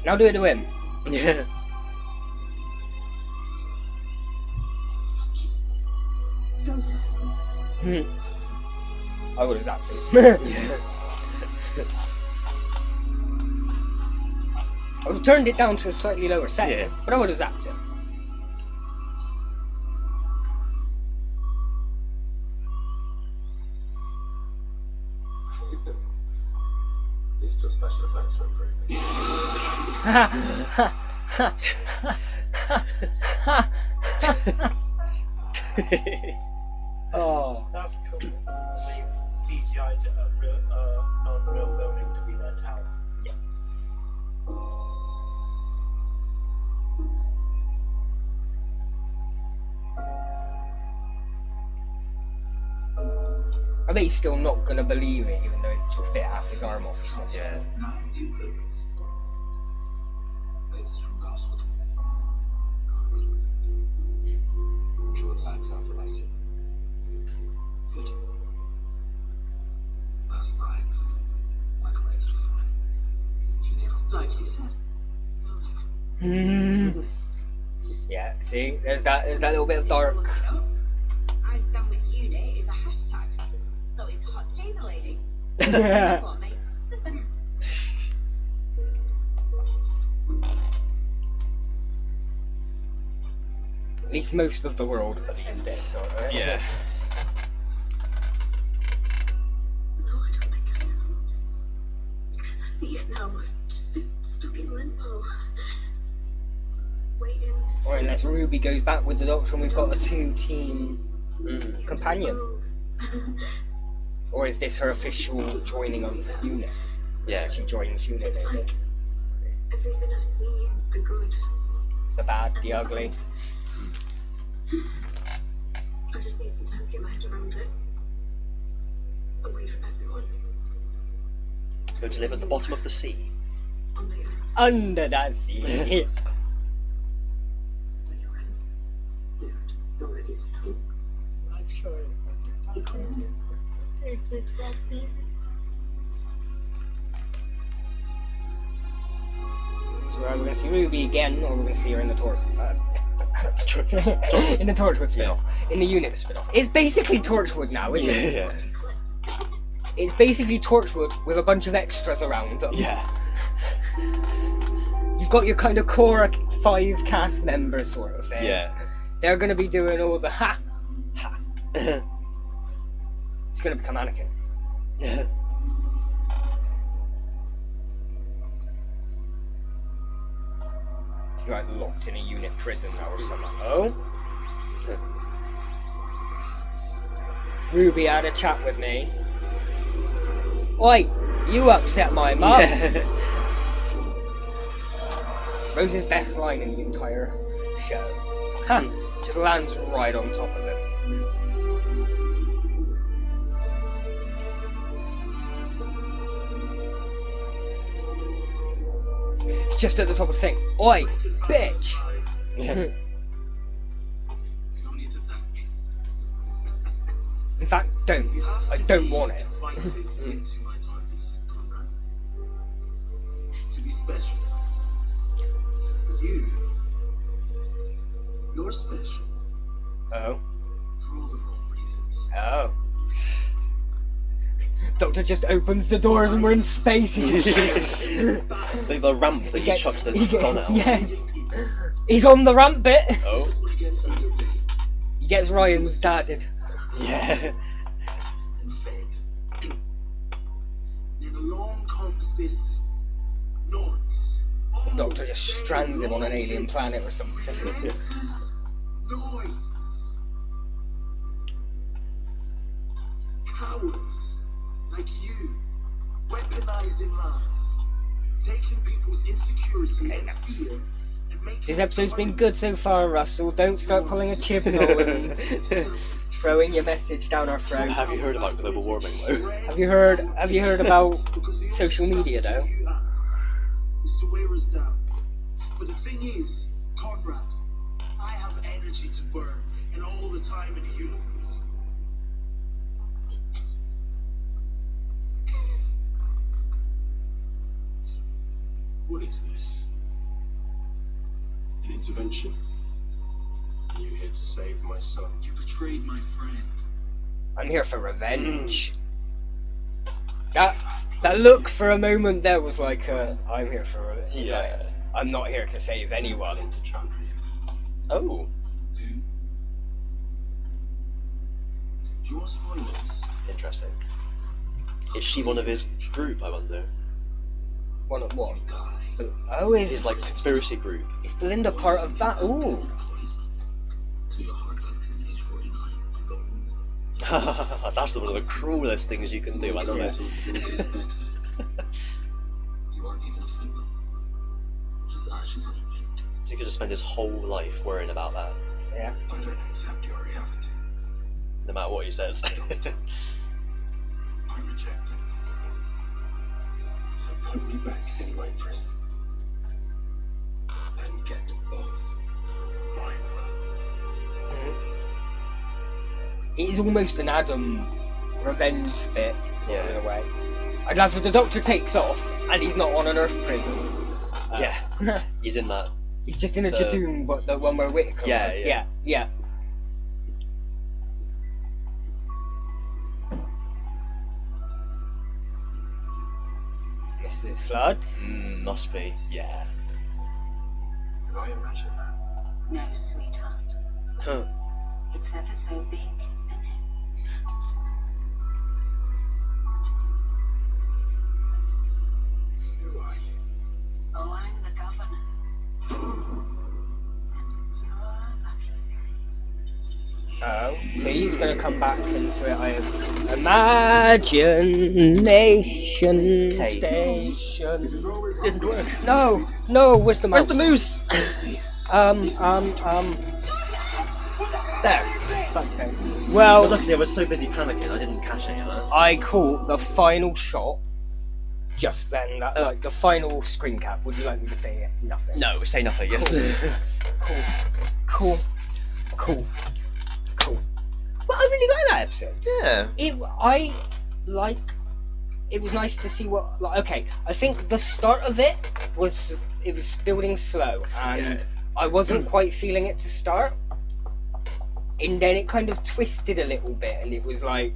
Now do it to him. Yeah. I would have zapped him. I would have turned it down to a slightly lower setting, but I would have zapped him. It's just special effects for improvement. Oh. That's cool. They've CGI'd a non-real building to be their tower. I bet he's still not gonna believe it, even though he took a bit half his arm off or something. Yeah. Latest from the hospital. Short legs after last year. Good. Last night, my colleagues were fine. Geneva. Like you said. Yeah, see, there's that little bit of dark. I stand with unit is a hashtag. So it's hot taser lady. Yeah. Come on, mate. At least most of the world believed it, sort of. Yeah. No, I don't think I am. I see it now. I've just been stuck in limbo. Waiting. Or unless Ruby goes back with the Doctor and we've got a two-team companion. Or is this her official joining of UNIT? Yeah. She joins UNIT. It's like everything I've seen, the good, The bad, the ugly. I just need some time to get my head around it. Away from everyone. Go to live at the bottom of the sea. On my own. Under the sea. When you're ready. If you're ready to talk. I'm sure. You call me. So we're either going to see Ruby again, or we're going to see her in the Torch. In the Torchwood spin-off. In the UNIT spin-off. It's basically Torchwood now, isn't it? Yeah. It's basically Torchwood with a bunch of extras around them. Yeah. You've got your kind of core 5 cast members sort of thing. Yeah. They're going to be doing all the ha. Ha. It's going to become Anakin. He's like locked in a UNIT prison now or something. Oh? Ruby had a chat with me. Oi, you upset my mum. Rose's best line in the entire show. Huh, just lands right on top of it. It's just at the top of the thing. Oi, bitch! No need to thank me. In fact, don't. I don't want it. Invited into my times, Conrad. To be special. You're special Oh. for all the wrong reasons. Oh. Doctor just opens the doors and we're in space. The ramp that he chucked has gone out. Yeah. He's on the ramp bit. Oh. He gets Ryan's dadded. Yeah. And fed. Then along comes this noise. Doctor just strands him on an alien planet or something. Noise. Cowards like you, weaponizing lies, taking people's insecurity and fear and making. This episode's been good so far, Russell. Don't start pulling a Chibnall and throwing your message down our throat. Have you heard about global warming though? Have you heard about social media though? Is to wear us down. But the thing is, Conrad, I have energy to burn and all the time in the universe. What is this? An intervention? Are you here to save my son? You betrayed my friend. I'm here for revenge. That look for a moment there was like, I'm here for revenge. Yeah. Like, I'm not here to save anyone. Oh. You want spoilers? Interesting. Is she one of his group, I wonder? One of what? Oh, His like conspiracy group. is Belinda part of that? Ooh. To your heart attacks in age 49. That's one of the cruelest things you can do. I love it. You aren't even a fibber. Just ashes on a wind. So he could just spend his whole life worrying about that, Yeah. I don't accept your reality. no matter what he says. I reject it. So put me back in my prison. And get off my will. It is almost an Adam revenge bit, sort of, Yeah. in a way. I'd love if the Doctor takes off and he's not on an Earth prison. Yeah. He's in that. He's just in a The- Jadoon, but the one where Whittaker Yeah, was. yeah. Yeah. Mrs. Floods. Must be. Yeah. Did I imagine that? No, sweetheart. Huh. It's ever so big, isn't it? Who are you? Oh, I'm the governor. And it's your lucky day. Oh, so he's gonna come back into it. I have imagination station. Didn't work. No, where's the mouse? Where's the moose? There. Fuck thing. Well, Luckily, I was so busy panicking, I didn't catch any of that. I caught the final shot just then. That, like the final screen cap. Would you like me to say it? Nothing. No, say nothing. Yes. Cool. Well, I really like that episode. Yeah. It was nice to see what. Like, okay, I think the start of it was building slow, and I wasn't quite feeling it to start. And then it kind of twisted a little bit, and it was like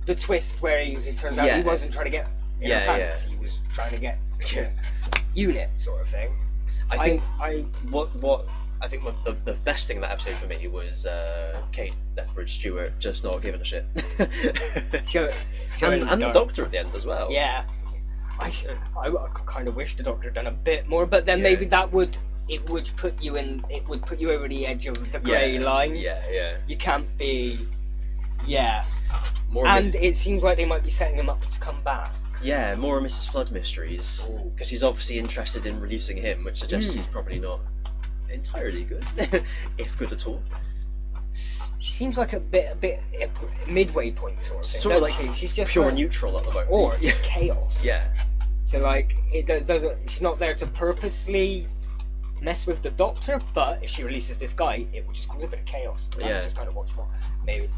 the twist where it turns out he wasn't trying to get pants, he was trying to get unit sort of thing. I think the best thing in that episode for me was Kate Lethbridge Stewart just not giving a shit. and the Doctor at the end as well. Yeah, I kind of wish the Doctor had done a bit more, but then maybe that would put you over the edge of the grey line. Yeah. You can't be, More And it seems like they might be setting him up to come back. yeah, more Mrs. Flood mysteries. Because he's obviously interested in releasing him, which suggests he's probably not entirely good, if good at all. She seems like a bit midway point sort of thing. Sort of doesn't like she? She's just pure like- neutral at the moment. or just chaos. Yeah. So like it doesn't. She's not there to purposely mess with the Doctor, but if she releases this guy, it will just cause a bit of chaos. And Yeah. that's just kind of what's more. Maybe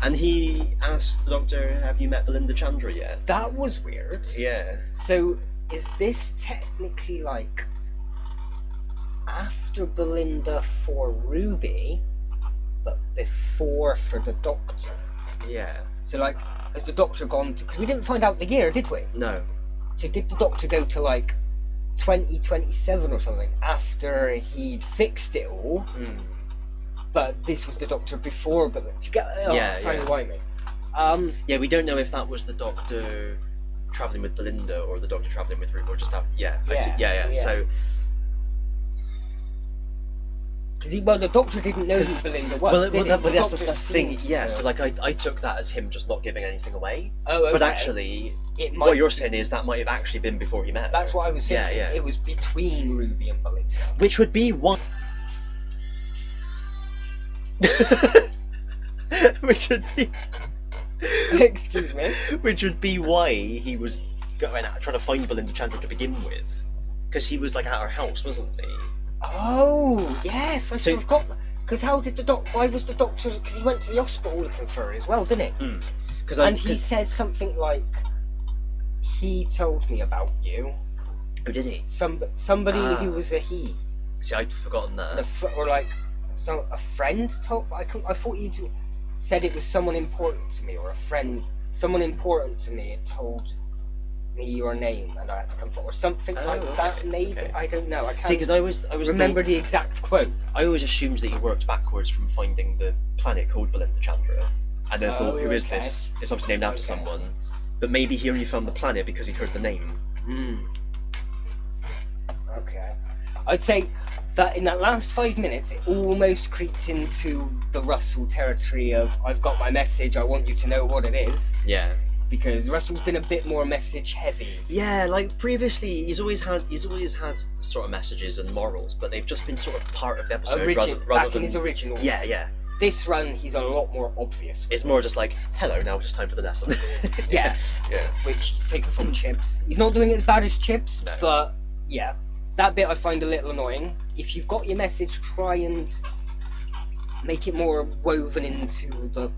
And he asked the Doctor, "Have you met Belinda Chandra yet?" that was weird. Yeah. So is this technically like after Belinda for Ruby, but before for the Doctor? Yeah. So like, has the Doctor gone to? Because we didn't find out the year, did we? No. So did the Doctor go to like 2027 or something after he'd fixed it all? But this was the Doctor before. But do you get? Yeah, trying yeah. to rhyme me. Yeah, we don't know if that was the Doctor traveling with Belinda or the Doctor traveling with Ruby, or just that. Yeah. I see. Yeah. So Because the Doctor didn't know who Belinda was. well, did he? that's the Doctor thing. seemed Yeah. to- So like, I took that as him just not giving anything away. Oh, okay. But actually, it might. what you're saying is that might have actually been before he met her. That's what I was thinking. Yeah. It was between Ruby and Belinda. Which would be one. Which would be. Excuse me. Which would be why he was going out trying to find Belinda Chandra to begin with, because he was like at her house, wasn't he? Oh, yes, I So- forgot. Because how did the Doctor? Why was the Doctor? Because he went to the hospital looking for her as well, didn't he? Because And he said something like, "He told me about you." Oh, did he? Somebody Ah. who was a he, See, I'd forgotten that. or like a friend told. I thought you said it was someone important to me, or a friend, someone important to me had told me your name, and I had to come forward, or something like okay, that. Maybe okay. I don't know. I can't See, because I was remember the exact quote. I always assumed that he worked backwards from finding the planet called Belinda Chandra, and then thought, "Who is okay. this? It's obviously named after Okay. someone." But maybe he only found the planet because he'd heard the name. Okay. I'd say that in that last 5 minutes, it almost creeped into the Russell territory of, "I've got my message, I want you to know what it is." Yeah. Because Russell's been a bit more message heavy. Yeah, like previously, he's always had sort of messages and morals, but they've just been sort of part of the episode rather back than in his original. Yeah. This run, he's a lot more obvious. It's more just like, "Hello, now it's just time for the lesson." Yeah. Yeah. Which is taken from Chips. He's not doing it as bad as Chips, No. but yeah. That bit I find a little annoying. If you've got your message, try and make it more woven into the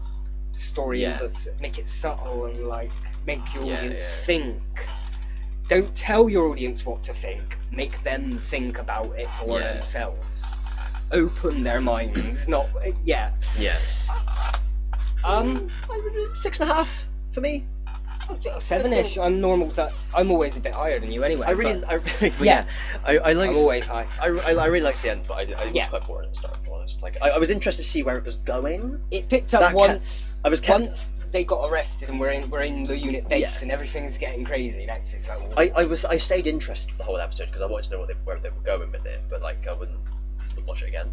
story, Yeah. and make it subtle and like make your Yeah, audience yeah. think. Don't tell your audience what to think. Make them think about it for Yeah. themselves. Open their minds, not yeah. Yeah. 6.5 for me. 7-ish. I'm normal. I'm always a bit higher than you anyway. I really but yeah. I like. I'm always high. I really liked the end, but I was Yeah. quite bored at the start. To be honest, like I was interested to see where it was going. It picked up That once. I was kept. Once they got arrested and we're in the unit base Yeah. and everything is getting crazy. That's it's like, I stayed interested for the whole episode because I wanted to know where they were going with it, but like I wouldn't watch it again.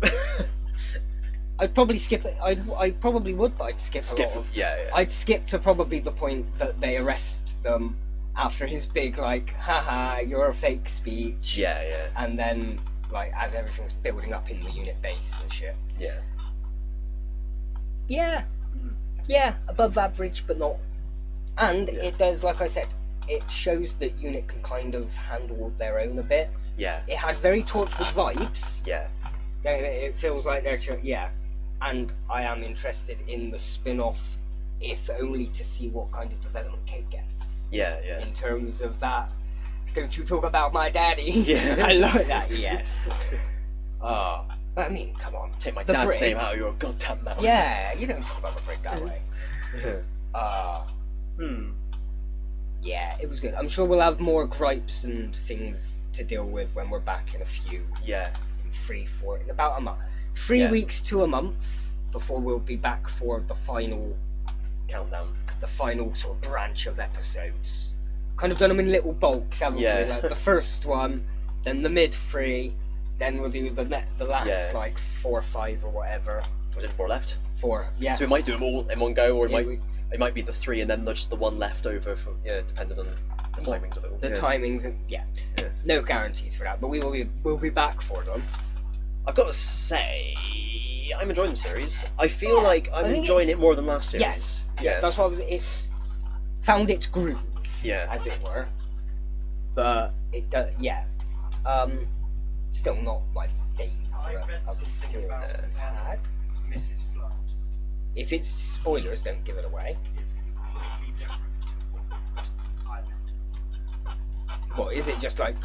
I'd probably skip it. I probably would, but I'd skip a lot of. yeah. I'd skip to probably the point that they arrest them after his big like, haha, you're a fake speech. Yeah. And then like as everything's building up in the unit base and shit. Yeah. Yeah, above average, but not. And Yeah. it does, like I said, it shows that unit can kind of handle their own a bit. Yeah. It had very Torchwood vibes. Yeah. It feels like they're and I am interested in the spin-off, if only to see what kind of development Kate gets. Yeah. In terms of that, don't you talk about my daddy? Yeah. I like that. Yes. I mean, come on. Take my The dad's Brit. name out of your goddamn mouth. Yeah, you don't talk about the break that way. Yeah, it was good. I'm sure we'll have more gripes and things to deal with when we're back in a few. Yeah. In about a month. 3 Yeah. weeks to a month before we'll be back for the final Countdown. sort of branch of episodes. Kind of done them in little bulks, haven't Yeah. we? Like the first one, then the mid 3, then we'll do the last Yeah. like 4 or 5 or whatever. Was it 4 left? 4. Yeah. So we might do them all in one go, or Yeah, it might be the 3 and then just the 1 left over, depending on the timings of it all. The timings, and no guarantees for that, but we'll be back for them. I've got to say, I'm enjoying the series. I feel like I'm enjoying it more than last series. Yes. Yeah. That's what it's found its groove. Yeah. As it were. But it does. Yeah. Still not my favourite of the series we've had. Mrs. Flood. If it's spoilers, don't give it away. It's completely different to what I meant. What is it? Just like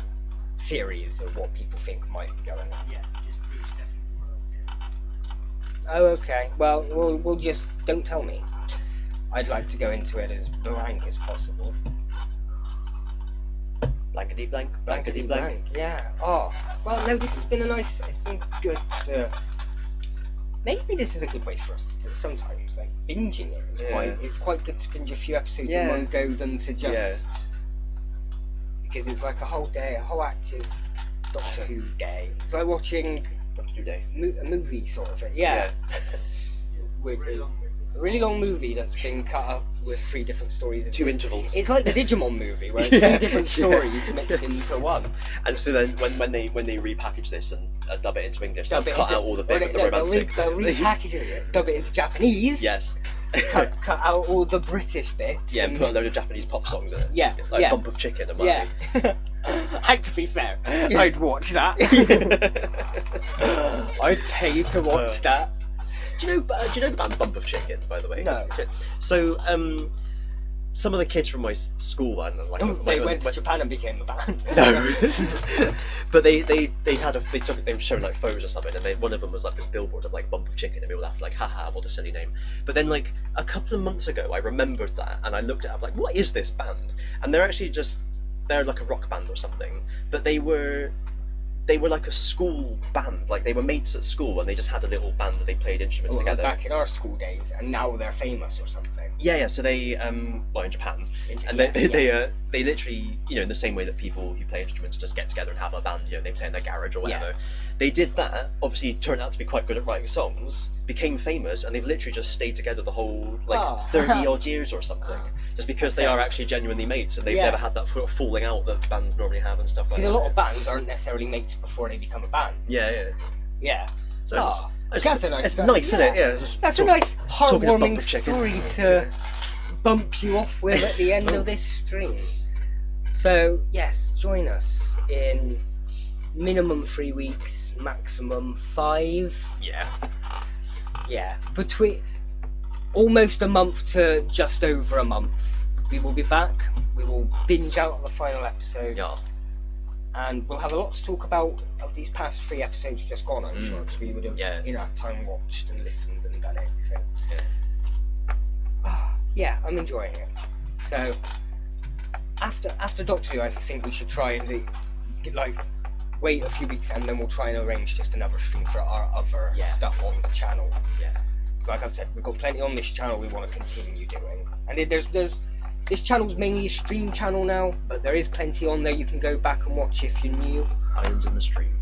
theories of what people think might be going on. Yeah, it's definitely one of the theories. Oh, okay. Well, we'll just don't tell me. I'd like to go into it as blank as possible. Blankety blank, blankety blank. Yeah. Oh, well, no. This has been it's been good to. Maybe this is a good way for us to do it sometimes. Like binging it is it's quite good to binge a few episodes in one go than to just because it's like a whole day, a whole active Doctor Who day. It's like watching Doctor Who day. a movie sort of it. Yeah. With a really long movie that's been cut up with 3 different stories. 2 intervals. It's like the Digimon movie where it's 3 different stories mixed into one. And so then when they repackage this and dub it into English, they'll cut out all the bit with the They'll romantic. repackage it, dub it into Japanese. Yes. cut out all the British bits. Yeah, and put a load of Japanese pop songs in it. Yeah, Like yeah. Bump of Chicken and what Yeah. And to be fair, I'd watch that. I'd pay to watch that. Do you know the band Bump of Chicken, by the way? No. So, some of the kids from my school They went to Japan and became a band. No, but they were showing like photos or something, and one of them was like this billboard of like Bump of Chicken, and we all laughed like, haha, what a silly name. But then like a couple of months ago, I remembered that, and I looked at it, I was like, what is this band? And they're like a rock band or something, but they were like a school band, like they were mates at school and they just had a little band that they played instruments together. Back in our school days, and now they're famous or something. Yeah, so they in Japan, they literally, in the same way that people who play instruments just get together and have a band, they play in their garage or whatever. They did that, obviously turned out to be quite good at writing songs, became famous, and they've literally just stayed together the whole 30 odd years or something, just because they are actually genuinely mates and they've never had that falling out that bands normally have and stuff like that. Because a lot of bands aren't necessarily mates before they become a band. Yeah. So that's a nice. It's nice, isn't it? Yeah. That's a nice, heartwarming story to bump you off with at the end of this stream. So yes, join us in minimum 3 weeks, maximum 5. Yeah. Between almost a month to just over a month, we will be back. We will binge out the final episodes. Yeah. And we'll have a lot to talk about of these past 3 episodes just gone, I'm sure, because we would have, in our time, watched and listened and done everything. Yeah, I'm enjoying it. So, after Doctor Who, I think we should try and wait a few weeks, and then we'll try and arrange just another stream for our other stuff on the channel. Like I've said, we've got plenty on this channel we want to continue doing, and there's this channel's mainly a stream channel now, but there is plenty on there you can go back and watch if you're new. Irons in the stream.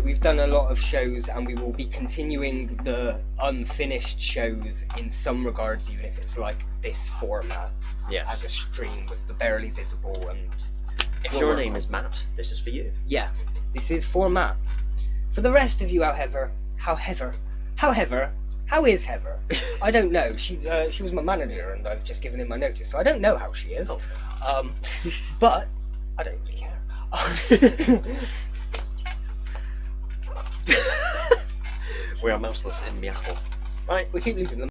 We've done a lot of shows, and we will be continuing the unfinished shows in some regards, even if it's like this format as a stream with the barely visible. And if your name is Matt, this is for you. Yeah, this is for Matt. For the rest of you, however, how is Heather? I don't know. She was my manager, and I've just given in my notice, so I don't know how she is. But I don't really care. We are mouseless in Meow. Right, we keep losing them.